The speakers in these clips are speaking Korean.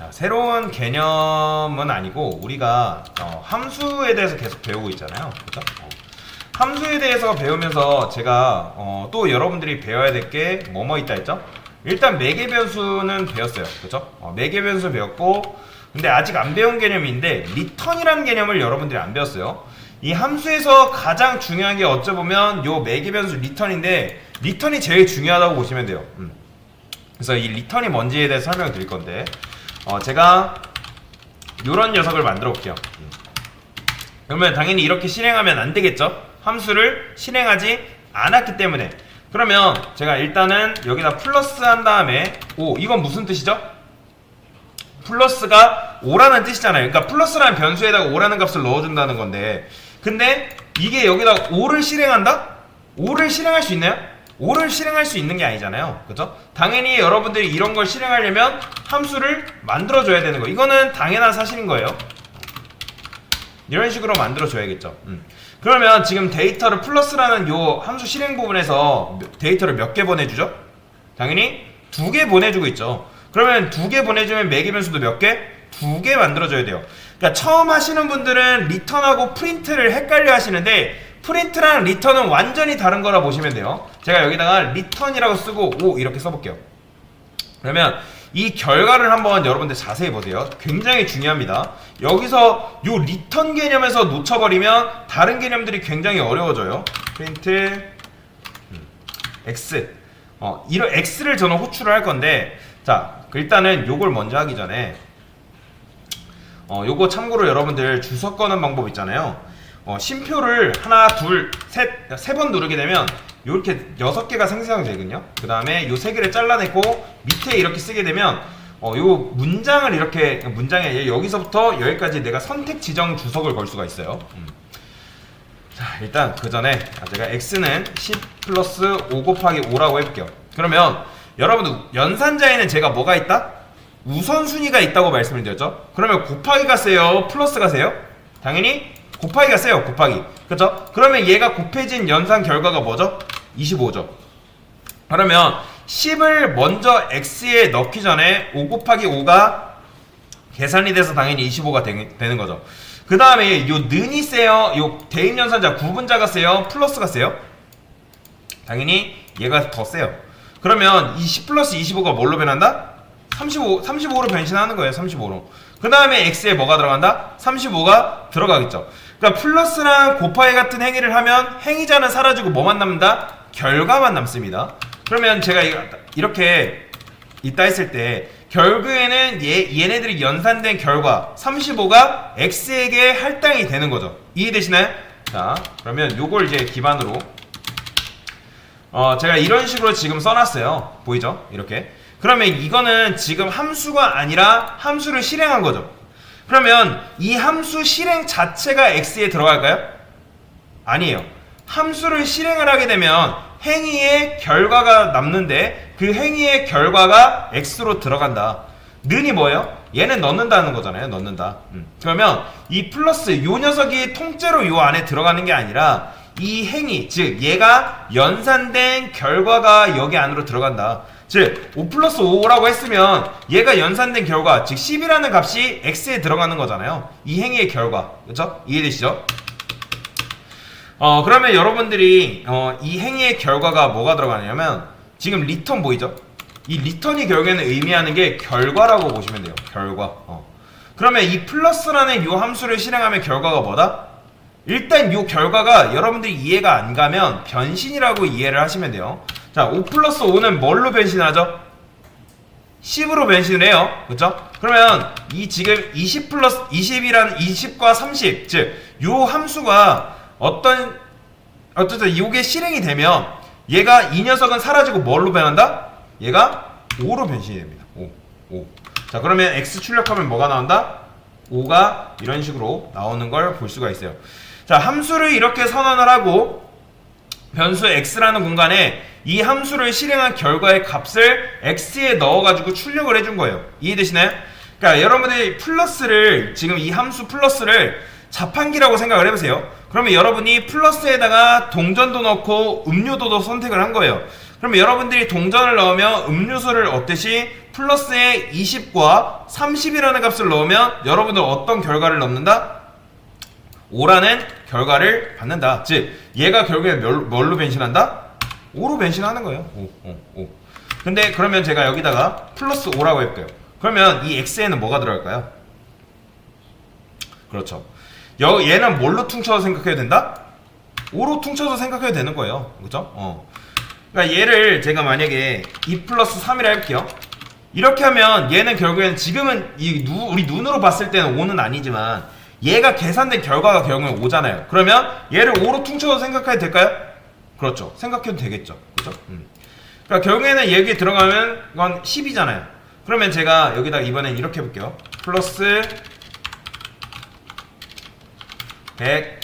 자, 새로운 개념은 아니고 우리가 함수에 대해서 계속 배우고 있잖아요. 그죠? 함수에 대해서 배우면서 제가 또 여러분들이 배워야 될 게 뭐뭐 있다 했죠? 일단 매개 변수는 배웠어요. 그죠? 매개 변수 배웠고, 근데 아직 안 배운 개념인데 리턴이라는 개념을 여러분들이 안 배웠어요. 이 함수에서 가장 중요한 게 어쩌보면 요 매개 변수 리턴인데, 리턴이 제일 중요하다고 보시면 돼요. 그래서 이 리턴이 뭔지에 대해서 설명을 드릴 건데, 제가 요런 녀석을 만들어 볼게요. 그러면 당연히 이렇게 실행하면 안 되겠죠? 함수를 실행하지 않았기 때문에. 그러면 제가 일단은 여기다 플러스 한 다음에, 이건 무슨 뜻이죠? 플러스가 5라는 뜻이잖아요. 그러니까 플러스라는 변수에다가 5라는 값을 넣어준다는 건데, 근데 이게 여기다 5를 실행한다? 5를 실행할 수 있나요? 5를 실행할 수 있는 게 아니잖아요. 그죠? 당연히 여러분들이 이런 걸 실행하려면 함수를 만들어줘야 되는 거. 이거는 당연한 사실인 거예요. 이런 식으로 만들어줘야겠죠. 그러면 지금 데이터를 플러스라는 요 함수 실행 부분에서 데이터를 몇 개 보내주죠? 당연히 2개 보내주고 있죠. 그러면 2개 보내주면 매개 변수도 몇 개? 2개 만들어줘야 돼요. 그러니까 처음 하시는 분들은 리턴하고 프린트를 헷갈려 하시는데, 프린트랑 리턴은 완전히 다른 거라 보시면 돼요. 제가 여기다가 리턴이라고 쓰고 이렇게 써볼게요. 그러면 이 결과를 한번 여러분들 자세히 보세요. 굉장히 중요합니다. 여기서 요 리턴 개념에서 놓쳐버리면 다른 개념들이 굉장히 어려워져요. 프린트 X, 이런 X를 저는 호출을 할 건데, 자, 일단은 요걸 먼저 하기 전에 요거 참고로 여러분들 주석 거는 방법 있잖아요. 심표를 하나, 둘, 셋, 세 번 누르게 되면 이렇게 6개가 생성되거든요. 그 다음에 요 3개를 잘라내고 밑에 이렇게 쓰게 되면 요 문장을 이렇게, 문장이 아니라 여기서부터 여기까지 내가 선택 지정 주석을 걸 수가 있어요. 자, 일단 그 전에 제가 x는 10 플러스 5 곱하기 5라고 해볼게요. 그러면 여러분들 연산자에는 제가 뭐가 있다? 우선순위가 있다고 말씀을 드렸죠. 그러면 곱하기가 세요? 플러스가 세요? 당연히 곱하기가 세요. 곱하기. 그렇죠? 그러면 얘가 곱해진 연산 결과가 뭐죠? 25죠. 그러면 10을 먼저 x에 넣기 전에 5 곱하기 5가 계산이 돼서 당연히 25가 되는 거죠. 그 다음에 요 는이 세요? 요 대입연산자 구분자가 세요? 플러스가 세요? 당연히 얘가 더 세요. 그러면 이 10 플러스 25가 뭘로 변한다? 35로 변신하는 거예요. 35로. 그 다음에 x에 뭐가 들어간다? 35가 들어가겠죠. 그러니까 플러스랑 곱하기 같은 행위를 하면 행위자는 사라지고 뭐만 남는다? 결과만 남습니다. 그러면 제가 이렇게 있다 했을 때 결국에는 얘네들이 연산된 결과 35가 x에게 할당이 되는 거죠. 이해되시나요? 자, 그러면 요걸 이제 기반으로 제가 이런 식으로 지금 써놨어요. 보이죠? 이렇게. 그러면 이거는 지금 함수가 아니라 함수를 실행한 거죠. 그러면 이 함수 실행 자체가 x에 들어갈까요? 아니에요. 함수를 실행을 하게 되면 행위의 결과가 남는데 그 행위의 결과가 x로 들어간다. 는이 뭐예요? 얘는 넣는다는 거잖아요. 넣는다. 그러면 이 플러스 요 녀석이 통째로 요 안에 들어가는 게 아니라 이 행위, 즉 얘가 연산된 결과가 여기 안으로 들어간다. 즉 5 플러스 5라고 했으면 얘가 연산된 결과, 즉 10이라는 값이 x에 들어가는 거잖아요. 이 행위의 결과. 그렇죠? 이해되시죠? 그러면 여러분들이 이 행위의 결과가 뭐가 들어가냐면 지금 리턴 보이죠? 이 리턴이 결국에는 의미하는 게 결과라고 보시면 돼요. 결과. 그러면 이 플러스라는 이 함수를 실행하면 결과가 뭐다? 일단 이 결과가 여러분들이 이해가 안 가면 변신이라고 이해를 하시면 돼요. 자, 5 플러스 5는 뭘로 변신하죠? 10으로 변신을 해요. 그렇죠? 그러면 이 지금 20 플러스 20이라는 20과 30, 즉 요 함수가 어쨌든 요게 실행이 되면 얘가 이 녀석은 사라지고 뭘로 변한다? 얘가 5로 변신이 됩니다. 5. 자, 그러면 x 출력하면 뭐가 나온다? 5가 이런 식으로 나오는 걸 볼 수가 있어요. 자, 함수를 이렇게 선언을 하고 변수 x라는 공간에 이 함수를 실행한 결과의 값을 x에 넣어가지고 출력을 해준 거예요. 이해되시나요? 그러니까 여러분이 플러스를, 지금 이 함수 플러스를 자판기라고 생각을 해보세요. 그러면 여러분이 플러스에다가 동전도 넣고 음료도도 선택을 한 거예요. 그러면 여러분들이 동전을 넣으면 음료수를 얻듯이 플러스에 20과 30이라는 값을 넣으면 여러분들 어떤 결과를 넣는다? 5라는 결과를 받는다. 즉 얘가 결국에 뭘로 변신한다? 5로 변신하는 거예요. 5. 근데 그러면 제가 여기다가 플러스 5라고 해볼게요. 그러면 이 x에는 뭐가 들어갈까요? 그렇죠. 얘는 뭘로 퉁쳐서 생각해야 된다? 5로 퉁쳐서 생각해야 되는 거예요. 그죠? 그러니까 얘를 제가 만약에 2 플러스 3이라 해볼게요. 이렇게 하면 얘는 결국에는 지금은 우리 눈으로 봤을 때는 5는 아니지만 얘가 계산된 결과가 결국엔 5잖아요. 그러면 얘를 5로 퉁쳐서 생각해도 될까요? 그렇죠. 생각해도 되겠죠. 그죠? 그러니까 결국에는 여기에 들어가면 이건 10이잖아요. 그러면 제가 여기다 이번엔 이렇게 해볼게요. 플러스 100.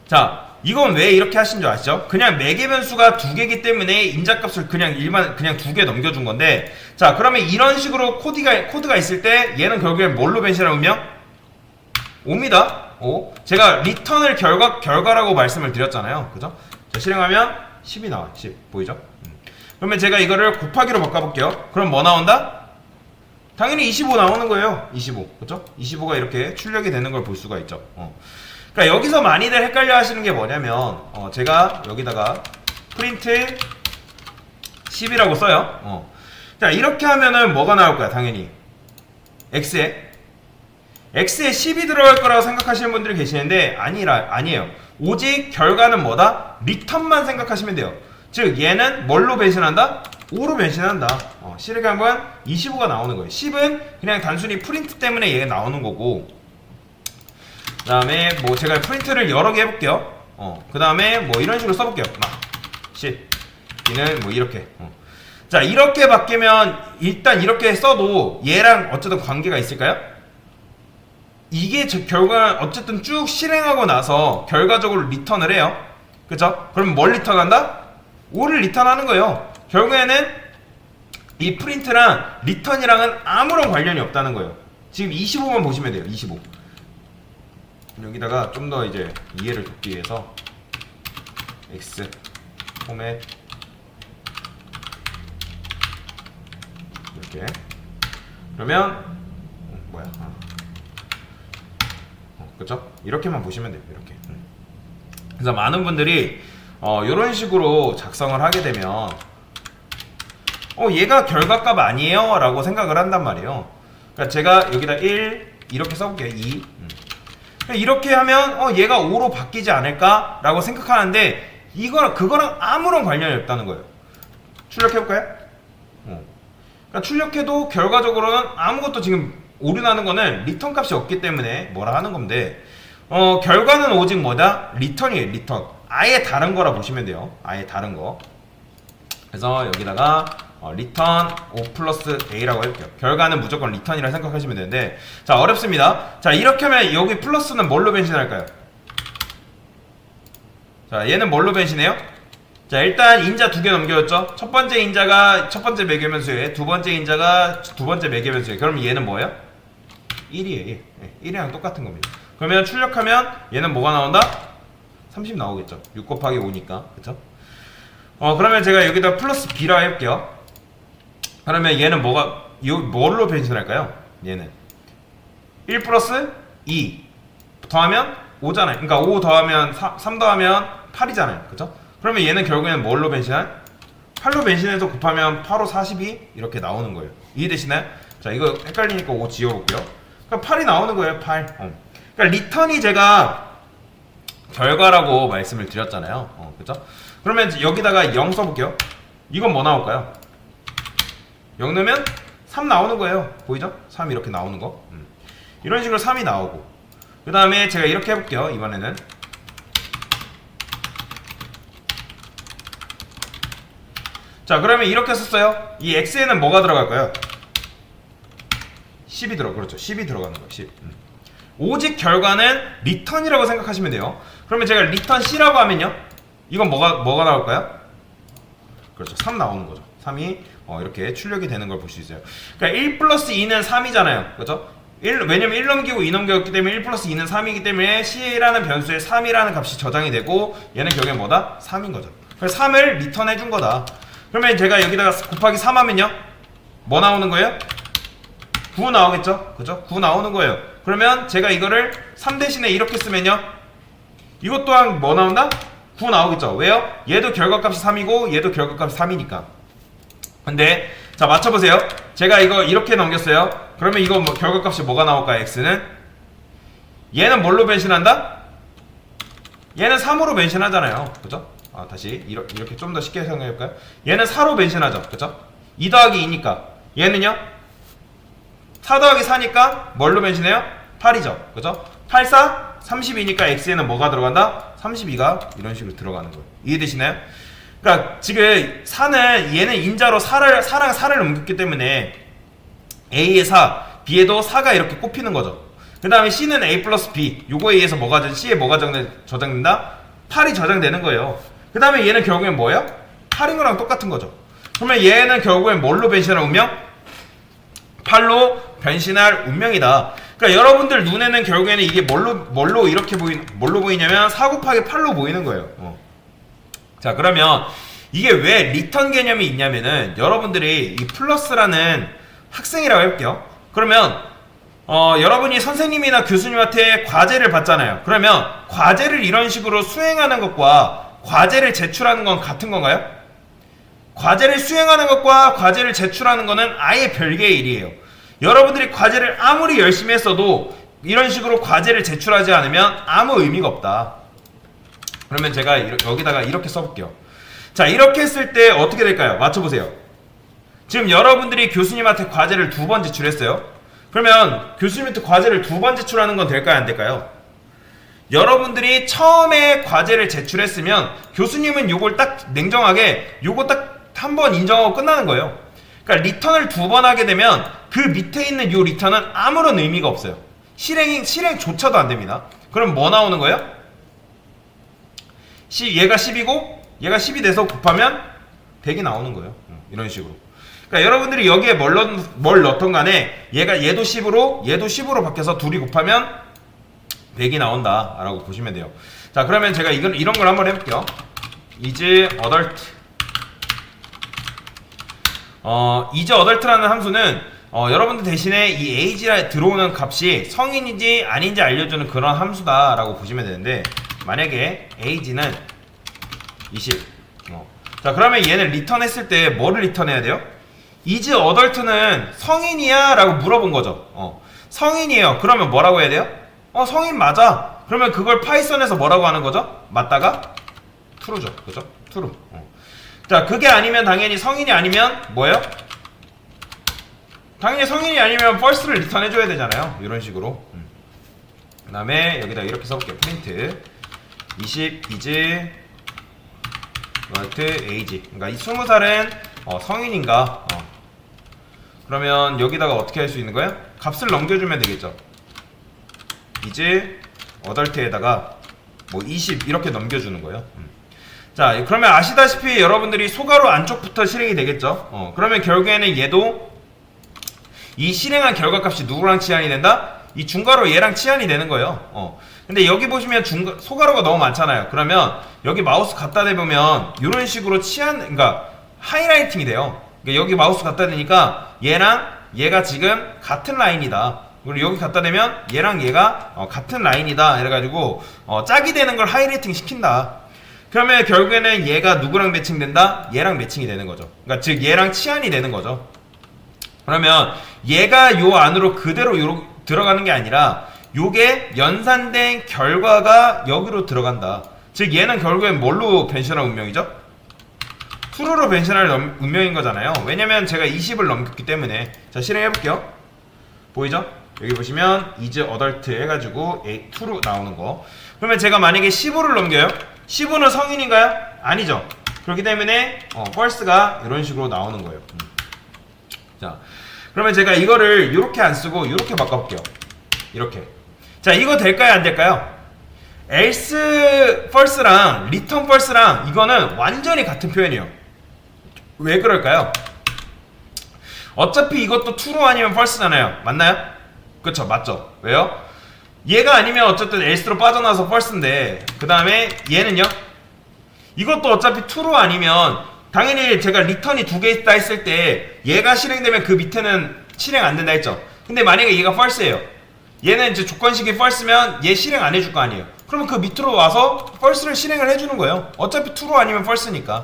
자, 이건 왜 이렇게 하신 줄 아시죠? 그냥 매개 변수가 두 개이기 때문에 인자값을 그냥 두 개 넘겨준 건데, 자, 그러면 이런 식으로 코드가 있을 때 얘는 결국엔 뭘로 변신하면요? 5입니다. 5. 제가 리턴을 결과라고 말씀을 드렸잖아요. 그죠? 자, 실행하면 10이 나와요. 10. 보이죠? 그러면 제가 이거를 곱하기로 바꿔볼게요. 그럼 뭐 나온다? 당연히 25 나오는 거예요. 25. 그죠? 25가 이렇게 출력이 되는 걸 볼 수가 있죠. 그러니까 여기서 많이들 헷갈려 하시는 게 뭐냐면, 제가 여기다가 프린트 10이라고 써요. 자, 이렇게 하면은 뭐가 나올 거야, 당연히. X에 10이 들어갈 거라고 생각하시는 분들이 계시는데, 아니에요. 오직 결과는 뭐다? 리턴만 생각하시면 돼요. 즉, 얘는 뭘로 변신한다? 5로 변신한다. 실행하면 25가 나오는 거예요. 10은 그냥 단순히 프린트 때문에 얘가 나오는 거고, 그 다음에 뭐 제가 프린트를 여러 개 해볼게요. 그 다음에 뭐 이런 식으로 써볼게요. 10. 얘는 뭐 이렇게. 자, 이렇게 바뀌면 일단 이렇게 써도 얘랑 어쨌든 관계가 있을까요? 이게 결과 어쨌든 쭉 실행하고 나서 결과적으로 리턴을 해요. 그쵸? 그럼 뭘 리턴한다? 5를 리턴하는 거예요. 결국에는 이 프린트랑 리턴이랑은 아무런 관련이 없다는 거예요. 지금 25만 보시면 돼요. 25. 여기다가 좀 더 이제 이해를 돕기 위해서 X 포맷 이렇게 그러면 뭐야? 그쵸? 이렇게만 보시면 돼요. 이렇게. 그래서 많은 분들이 이런 식으로 작성을 하게 되면 얘가 결과값 아니에요? 라고 생각을 한단 말이에요. 그러니까 제가 여기다 1 이렇게 써볼게요. 2 이렇게 하면 얘가 5로 바뀌지 않을까? 라고 생각하는데 그거랑 아무런 관련이 없다는 거예요. 출력해볼까요? 그러니까 출력해도 결과적으로는 아무것도 지금 오류 나는 거는 리턴 값이 없기 때문에 뭐라 하는 건데 결과는 오직 뭐다? 리턴이에요. 리턴. 아예 다른 거라 보시면 돼요. 아예 다른 거. 그래서 여기다가 리턴 5 플러스 A라고 해볼게요. 결과는 무조건 리턴이라 생각하시면 되는데, 자, 어렵습니다. 자, 이렇게 하면 여기 플러스는 뭘로 변신할까요? 자, 얘는 뭘로 변신해요? 자, 일단 인자 두 개 넘겨줬죠? 첫 번째 인자가 첫 번째 매개변수에, 두 번째 인자가 두 번째 매개변수에. 그럼 얘는 뭐예요? 1이에요. 1이랑 똑같은 겁니다. 그러면 출력하면 얘는 뭐가 나온다? 30 나오겠죠. 6 곱하기 5니까. 그쵸? 그러면 제가 여기다 플러스 B라 해볼게요. 그러면 얘는 뭘로 변신할까요? 얘는 1 플러스 2 더하면 5잖아요. 그러니까 5 더하면 3 더하면 8이잖아요. 그쵸? 그러면 얘는 결국에는 뭘로 변신할? 8로 변신해서 곱하면 8, 5, 42 이렇게 나오는 거예요. 이해되시나요? 자, 이거 헷갈리니까 5 지워볼게요. 그러니까 8이 나오는 거예요. 8. 그러니까 리턴이 제가 결과라고 말씀을 드렸잖아요. 그쵸? 그러면 여기다가 0 써볼게요. 이건 뭐 나올까요? 0 넣으면 3 나오는 거예요. 보이죠? 3 이렇게 나오는 거. 이런 식으로 3이 나오고, 그 다음에 제가 이렇게 해볼게요. 이번에는 자, 그러면 이렇게 썼어요. 이 x에는 뭐가 들어갈까요? 10이 그렇죠. 10이 들어가는 거예요. 10. 오직 결과는 리턴이라고 생각하시면 돼요. 그러면 제가 리턴 C라고 하면요, 이건 뭐가 나올까요? 그렇죠. 3 나오는 거죠. 3이 이렇게 출력이 되는 걸 볼 수 있어요. 그러니까 1 플러스 2는 3이잖아요. 그렇죠? 왜냐면 1 넘기고 2 넘겼기 때문에 1 플러스 2는 3이기 때문에 C라는 변수에 3이라는 값이 저장이 되고, 얘는 결국엔 뭐다? 3인 거죠. 그래서 3을 리턴해 준 거다. 그러면 제가 여기다가 곱하기 3 하면요, 뭐 나오는 거예요? 9 나오겠죠? 그죠? 9 나오는 거예요. 그러면 제가 이거를 3 대신에 이렇게 쓰면요, 이것 또한 뭐 나온다? 9 나오겠죠? 왜요? 얘도 결과값이 3이고 얘도 결과값이 3이니까. 근데 자, 맞춰보세요. 제가 이거 이렇게 넘겼어요. 그러면 이거 뭐 결과값이 뭐가 나올까요? x는 얘는 뭘로 변신한다? 얘는 3으로 변신하잖아요. 그죠? 다시 이렇게 좀 더 쉽게 생각해볼까요? 얘는 4로 변신하죠. 그죠? 2 더하기 2니까 얘는요 4 더하기 4니까 뭘로 변신해요? 8이죠. 그죠? 8, 4, 32니까 x에는 뭐가 들어간다? 32가 이런 식으로 들어가는 거예요. 이해되시나요? 그러니까 지금 4는 얘는 인자로 4랑 4를 옮겼기 때문에 a에 4, b에도 4가 이렇게 꼽히는 거죠. 그 다음에 c는 a 플러스 b, 요거에 의해서 뭐가 c에 뭐가 저장된다? 8이 저장되는 거예요. 그 다음에 얘는 결국엔 뭐예요? 8인 거랑 똑같은 거죠. 그러면 얘는 결국엔 뭘로 변신할 운명? 8로 변신할 운명이다. 그러니까 여러분들 눈에는 결국에는 이게 뭘로 이렇게 뭘로 보이냐면 4 곱하기 8로 보이는 거예요. 자, 그러면 이게 왜 리턴 개념이 있냐면은 여러분들이 이 플러스라는 학생이라고 해볼게요. 그러면 여러분이 선생님이나 교수님한테 과제를 받잖아요. 그러면 과제를 이런 식으로 수행하는 것과 과제를 제출하는 건 같은 건가요? 과제를 수행하는 것과 과제를 제출하는 거는 아예 별개의 일이에요. 여러분들이 과제를 아무리 열심히 했어도 이런 식으로 과제를 제출하지 않으면 아무 의미가 없다. 그러면 제가 여기다가 이렇게 써볼게요. 자, 이렇게 했을 때 어떻게 될까요? 맞춰보세요. 지금 여러분들이 교수님한테 과제를 2번 제출했어요. 그러면 교수님한테 과제를 2번 제출하는 건 될까요? 안 될까요? 여러분들이 처음에 과제를 제출했으면 교수님은 요걸 딱 냉정하게 요거 딱 한 번 인정하고 끝나는 거예요. 그러니까 리턴을 2번 하게 되면 그 밑에 있는 요 리턴은 아무런 의미가 없어요. 실행조차도 안 됩니다. 그럼 뭐 나오는 거예요? 얘가 10이고 얘가 10이 돼서 곱하면 100이 나오는 거예요. 이런 식으로. 그러니까 여러분들이 여기에 뭘 넣던 간에 얘도 10으로 얘도 10으로 바뀌어서 둘이 곱하면 100이 나온다 라고 보시면 돼요. 자, 그러면 제가 이런 걸 한번 해볼게요. is adult is adult라는 함수는 여러분들 대신에 이 age에 들어오는 값이 성인인지 아닌지 알려주는 그런 함수다라고 보시면 되는데, 만약에 age는 20. 자, 그러면 얘는 리턴했을 때 뭐를 리턴해야 돼요? is adult는 성인이야? 라고 물어본 거죠. 성인이에요. 그러면 뭐라고 해야 돼요? 성인 맞아. 그러면 그걸 파이썬에서 뭐라고 하는 거죠? 맞다가 true죠. 그죠? true. 자, 그게 아니면 당연히 성인이 아니면 뭐예요? 당연히 성인이 아니면 false를 리턴해줘야 되잖아요. 이런 식으로. 그 다음에 여기다 이렇게 써볼게요. 프린트 20 is adult age. 그러니까 이 20살은 성인인가? 그러면 여기다가 어떻게 할 수 있는 거예요? 값을 넘겨주면 되겠죠. is adult에다가 뭐 20 이렇게 넘겨주는 거예요. 자, 그러면 아시다시피 여러분들이 소괄호 안쪽부터 실행이 되겠죠. 그러면 결국에는 얘도 이 실행한 결과값이 누구랑 치환이 된다? 이 중괄호 얘랑 치환이 되는 거예요. 근데 여기 보시면 소괄호가 너무 많잖아요. 그러면 여기 마우스 갖다 대보면 이런 식으로 그러니까 하이라이팅이 돼요. 그러니까 여기 마우스 갖다 대니까 얘랑 얘가 지금 같은 라인이다. 그리고 여기 갖다 대면 얘랑 얘가 같은 라인이다. 이래가지고 짝이 되는 걸 하이라이팅 시킨다. 그러면 결국에는 얘가 누구랑 매칭된다? 얘랑 매칭이 되는 거죠. 그러니까 즉 얘랑 치환이 되는 거죠. 그러면 얘가 요 안으로 그대로 들어가는 게 아니라 요게 연산된 결과가 여기로 들어간다. 즉 얘는 결국엔 뭘로 변신할 운명이죠? true로 변신할 운명인 거잖아요. 왜냐면 제가 20을 넘겼기 때문에. 자, 실행해 볼게요. 보이죠? 여기 보시면 is adult 해가지고 true 나오는 거. 그러면 제가 만약에 15를 넘겨요. 15는 성인인가요? 아니죠. 그렇기 때문에 false가 이런 식으로 나오는 거예요. 자, 그러면 제가 이거를 이렇게 안 쓰고 이렇게 바꿔볼게요. 이렇게. 자, 이거 될까요? 안 될까요? else false랑 return false랑 이거는 완전히 같은 표현이에요. 왜 그럴까요? 어차피 이것도 true 아니면 false잖아요. 맞나요? 그쵸, 맞죠. 왜요? 얘가 아니면 어쨌든 else로 빠져나와서 false인데, 그 다음에 얘는요? 이것도 어차피 true 아니면 당연히 제가 리턴이 두 개 있다 했을 때 얘가 실행되면 그 밑에는 실행 안 된다 했죠. 근데 만약에 얘가 false예요. 얘는 이제 조건식이 false면 얘 실행 안 해줄 거 아니에요. 그러면 그 밑으로 와서 false를 실행을 해주는 거예요. 어차피 true 아니면 false니까.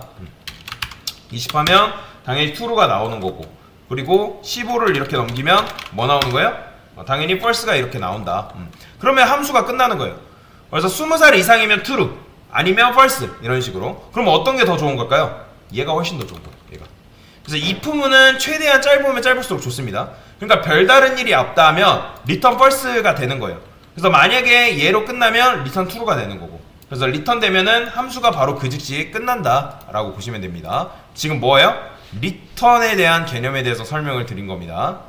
20하면 당연히 true가 나오는 거고, 그리고 15를 이렇게 넘기면 뭐 나오는 거예요? 당연히 false가 이렇게 나온다. 그러면 함수가 끝나는 거예요. 그래서 20살 이상이면 true, 아니면 false 이런 식으로. 그럼 어떤 게 더 좋은 걸까요? 얘가 훨씬 더 좋은 거예요. 얘가. 그래서 if 문은 최대한 짧으면 짧을수록 좋습니다. 그러니까 별다른 일이 없다 하면 return false가 되는 거예요. 그래서 만약에 얘로 끝나면 return true가 되는 거고, 그래서 return 되면은 함수가 바로 그 즉시 끝난다 라고 보시면 됩니다. 지금 뭐예요? return에 대한 개념에 대해서 설명을 드린 겁니다.